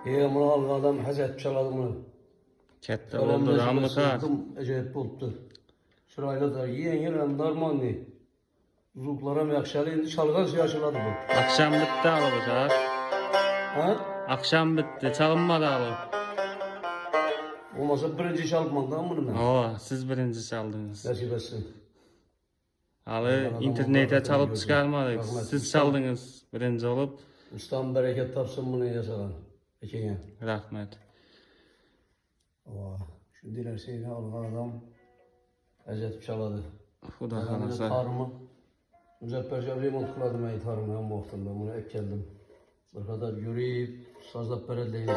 Bunu algı adam hazret çaladı bunu. Katta oldu ramıka. Acayip oldu. Sırayla da yiyen normal ne? Zuluklara yakşalı indi çalgan şey açıladı bu. Akşam bitti alıp saat. Ha? Akşam bitti. Çalınmadı alıp. Olmasa birinci çalmadan bunu ben. Oo, siz birinci çaldınız. Nasip etsin. Alı internete çalıp çıkarmadık. Siz çaldınız birinci olup. Ustam bereket tapsın bunu yasalan. Peki. Rahmet. Şu dilerseydi algı adam hazret çaladı. Xuda Ben de kalasa. tarımı Müzefferce remont kıladım tarımı hem vaxtında bunu ek geldim. Bir kadar yürüyüp sazlap beredeydim.